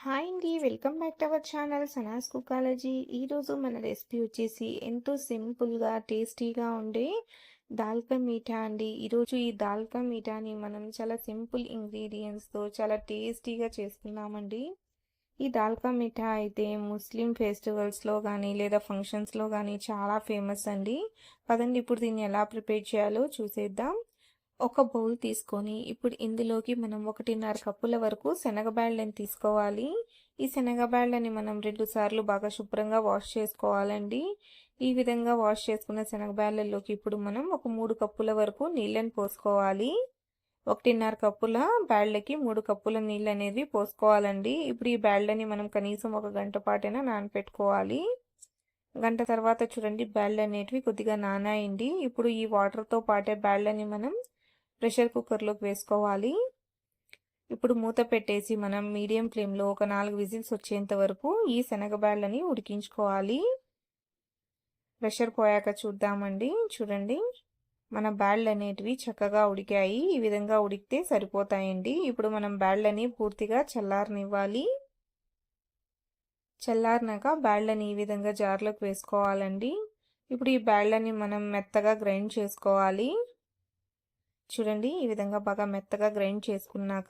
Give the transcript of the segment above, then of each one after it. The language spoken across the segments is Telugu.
హాయ్ అండి. Welcome back to our channel Sanas కుకాలజీ. ఈరోజు మన రెసిపీ వచ్చేసి ఎంతో సింపుల్గా టేస్టీగా ఉండే దాల్కా మీఠా అండి. ఈరోజు ఈ దాల్కా మీఠాని మనం చాలా సింపుల్ ఇంగ్రీడియంట్స్తో చాలా టేస్టీగా చేసుకున్నామండి. ఈ దాల్కా మీఠా అయితే ముస్లిం ఫెస్టివల్స్లో కానీ లేదా ఫంక్షన్స్లో కానీ చాలా ఫేమస్ అండి. పదండి ఇప్పుడు దీన్ని ఎలా ప్రిపేర్ చేయాలో చూసేద్దాం. ఒక బౌల్ తీసుకొని ఇప్పుడు ఇందులోకి మనం 1.5 కప్పుల వరకు శనగబ్యాళ్ళని తీసుకోవాలి. ఈ శనగబ్యాళ్ళని మనం 2 సార్లు బాగా శుభ్రంగా వాష్ చేసుకోవాలండి. ఈ విధంగా వాష్ చేసుకున్న శనగబ్యాళ్ళలోకి ఇప్పుడు మనం ఒక 3 కప్పుల వరకు నీళ్ళని పోసుకోవాలి. 1.5 కప్పుల బ్యాళ్ళకి 3 కప్పుల నీళ్ళు అనేది పోసుకోవాలండి. ఇప్పుడు ఈ బ్యాళ్ళని మనం కనీసం 1 గంట పాటైనా నానపెట్టుకోవాలి. గంట తర్వాత చూడండి బ్యాళ్ళు అనేటివి కొద్దిగా నానాయండి. ఇప్పుడు ఈ వాటర్తో పాటే బ్యాళ్ళని మనం ప్రెషర్ కుక్కర్లోకి వేసుకోవాలి. ఇప్పుడు మూత పెట్టేసి మనం మీడియం ఫ్లేమ్లో ఒక 4 విజిల్స్ వచ్చేంత వరకు ఈ శనగబ్యాళ్ళని ఉడికించుకోవాలి. ప్రెషర్ పోయాక చూద్దామండి. చూడండి మన బ్యాళ్ళు అనేటివి చక్కగా ఉడికాయి. ఈ విధంగా ఉడికితే సరిపోతాయండి. ఇప్పుడు మనం బ్యాళ్ళని పూర్తిగా చల్లారనివ్వాలి. చల్లారినాక బ్యాళ్ళని ఈ విధంగా జార్లోకి వేసుకోవాలండి. ఇప్పుడు ఈ బ్యాళ్ళని మనం మెత్తగా గ్రైండ్ చేసుకోవాలి. చూడండి ఈ విధంగా బాగా మెత్తగా గ్రైండ్ చేసుకున్నాక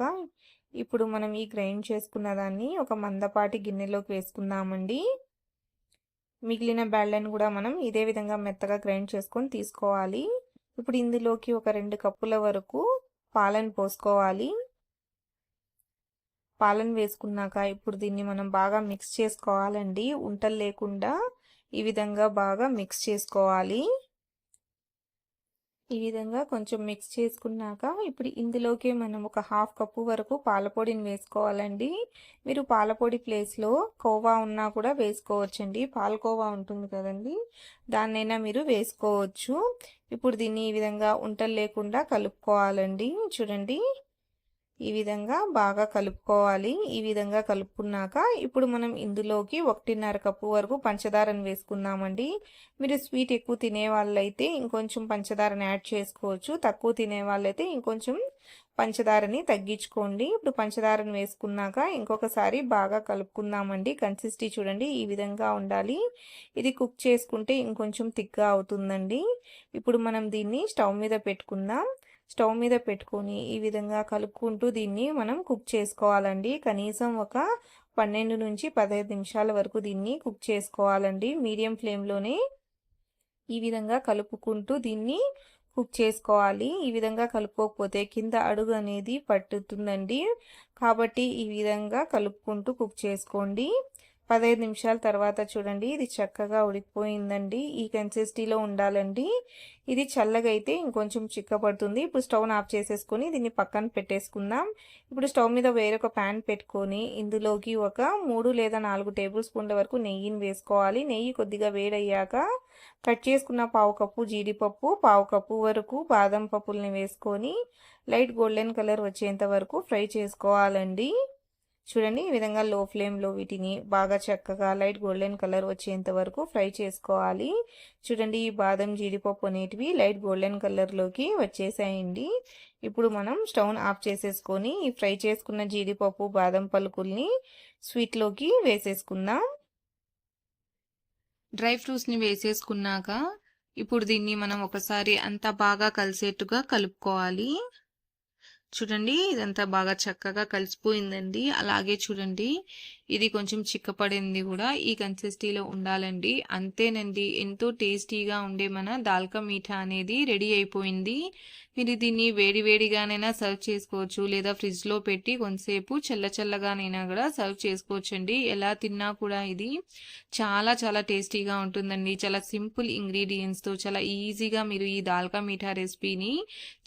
ఇప్పుడు మనం ఈ గ్రైండ్ చేసుకున్న దాన్ని ఒక మందపాటి గిన్నెలోకి వేసుకుందామండి. మిగిలిన బ్యాళ్ళని కూడా మనం ఇదే విధంగా మెత్తగా గ్రైండ్ చేసుకొని తీసుకోవాలి. ఇప్పుడు ఇందులోకి ఒక 2 కప్పుల వరకు పాలను పోసుకోవాలి. పాలను వేసుకున్నాక ఇప్పుడు దీన్ని మనం బాగా మిక్స్ చేసుకోవాలండి. ఉంటలు లేకుండా ఈ విధంగా బాగా మిక్స్ చేసుకోవాలి. ఈ విధంగా కొంచెం మిక్స్ చేసుకున్నాక ఇప్పుడు ఇందులోకి మనం ఒక 1/2 కప్పు వరకు పాలపొడిని వేసుకోవాలండి. మీరు పాలపొడి ప్లేస్లో కోవా ఉన్నా కూడా వేసుకోవచ్చండి. పాలకోవా ఉంటుంది కదండి, దాన్నైనా మీరు వేసుకోవచ్చు. ఇప్పుడు దీన్ని ఈ విధంగా ఉంటలు లేకుండా కలుపుకోవాలండి. చూడండి ఈ విధంగా బాగా కలుపుకోవాలి. ఈ విధంగా కలుపుకున్నాక ఇప్పుడు మనం ఇందులోకి 1.5 కప్పు వరకు పంచదారను వేసుకుందామండి. మీరు స్వీట్ ఎక్కువ తినే వాళ్ళైతే ఇంకొంచెం పంచదారని యాడ్ చేసుకోవచ్చు. తక్కువ తినే వాళ్ళైతే ఇంకొంచెం పంచదారని తగ్గించుకోండి. ఇప్పుడు పంచదారని వేసుకున్నాక ఇంకొకసారి బాగా కలుపుకుందామండి. కన్సిస్టెన్సీ చూడండి ఈ విధంగా ఉండాలి. ఇది కుక్ చేసుకుంటే ఇంకొంచెం థిక్గా అవుతుందండి. ఇప్పుడు మనం దీన్ని స్టవ్ మీద పెట్టుకుందాం. స్టవ్ మీద పెట్టుకొని ఈ విధంగా కలుపుకుంటూ దీన్ని మనం కుక్ చేసుకోవాలండి. కనీసం ఒక 12 నుంచి 15 నిమిషాల వరకు దీన్ని కుక్ చేసుకోవాలండి. మీడియం ఫ్లేమ్లోనే ఈ విధంగా కలుపుకుంటూ దీన్ని కుక్ చేసుకోవాలి. ఈ విధంగా కలుపుకోకపోతే కింద అడుగు అనేది పట్టుతుందండి. కాబట్టి ఈ విధంగా కలుపుకుంటూ కుక్ చేసుకోండి. 15 నిమిషాల తర్వాత చూడండి ఇది చక్కగా ఉడికిపోయిందండి. ఈ కన్సిస్టెన్సీలో ఉండాలండి. ఇది చల్లగా అయితే ఇంకొంచెం చిక్కపడుతుంది. ఇప్పుడు స్టవ్ని ఆఫ్ చేసేసుకొని దీన్ని పక్కన పెట్టేసుకుందాం. ఇప్పుడు స్టవ్ మీద వేరొక ప్యాన్ పెట్టుకొని ఇందులోకి ఒక 3 లేదా 4 టేబుల్ స్పూన్ల వరకు నెయ్యిని వేసుకోవాలి. నెయ్యి కొద్దిగా వేడయ్యాక కట్ చేసుకున్న 1/2 కప్పు జీడిపప్పు, 1/2 కప్పు వరకు బాదం పప్పుల్ని వేసుకొని లైట్ గోల్డెన్ కలర్ వచ్చేంత వరకు ఫ్రై చేసుకోవాలండి. చూడండి ఈ విధంగా లో ఫ్లేమ్లో వీటిని బాగా చక్కగా లైట్ గోల్డెన్ కలర్ వచ్చేంత వరకు ఫ్రై చేసుకోవాలి. చూడండి ఈ బాదం జీడిపప్పు అనేటివి లైట్ గోల్డెన్ కలర్లోకి వచ్చేసాయండి. ఇప్పుడు మనం స్టవ్ని ఆఫ్ చేసేసుకొని ఈ ఫ్రై చేసుకున్న జీడిపప్పు బాదం పలుకుల్ని స్వీట్లోకి వేసేసుకుందాం. డ్రై ఫ్రూట్స్ని వేసేసుకున్నాక ఇప్పుడు దీన్ని మనం ఒకసారి అంతా బాగా కలిసేట్టుగా కలుపుకోవాలి. చూడండి ఇదంతా బాగా చక్కగా కలిసిపోయిందండి. అలాగే చూడండి ఇది కొంచెం చిక్కపడింది కూడా. ఈ కన్సిస్టెన్సీలో ఉండాలండి. అంతేనండి, ఎంతో టేస్టీగా ఉండే మన దాల్కా మీఠా అనేది రెడీ అయిపోయింది. మీరు దీన్ని వేడివేడిగానైనా సర్వ్ చేసుకోవచ్చు, లేదా ఫ్రిడ్జ్లో పెట్టి కొంతసేపు చల్లగానైనా కూడా సర్వ్ చేసుకోవచ్చండి. ఎలా తిన్నా కూడా ఇది చాలా చాలా టేస్టీగా ఉంటుందండి. చాలా సింపుల్ ఇంగ్రీడియంట్స్తో చాలా ఈజీగా మీరు ఈ దాల్కా మీఠా రెసిపీని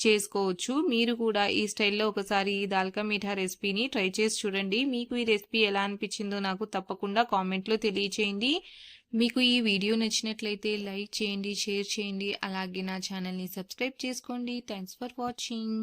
చేసుకోవచ్చు. మీరు కూడా ఈ స్టైల్లో ఒకసారి ఈ దాల్కా మీఠా రెసిపీని ట్రై చేసి చూడండి. మీకు ఈ రెసిపీ ఎలా అనిపించిందో నాకు తప్పకుండా కామెంట్లో తెలియచేయండి. మీకు ఈ వీడియో నచ్చినట్లయితే లైక్ చేయండి, షేర్ చేయండి, అలాగే నా ఛానల్ని సబ్స్క్రైబ్ చేసుకోండి. Thanks for watching.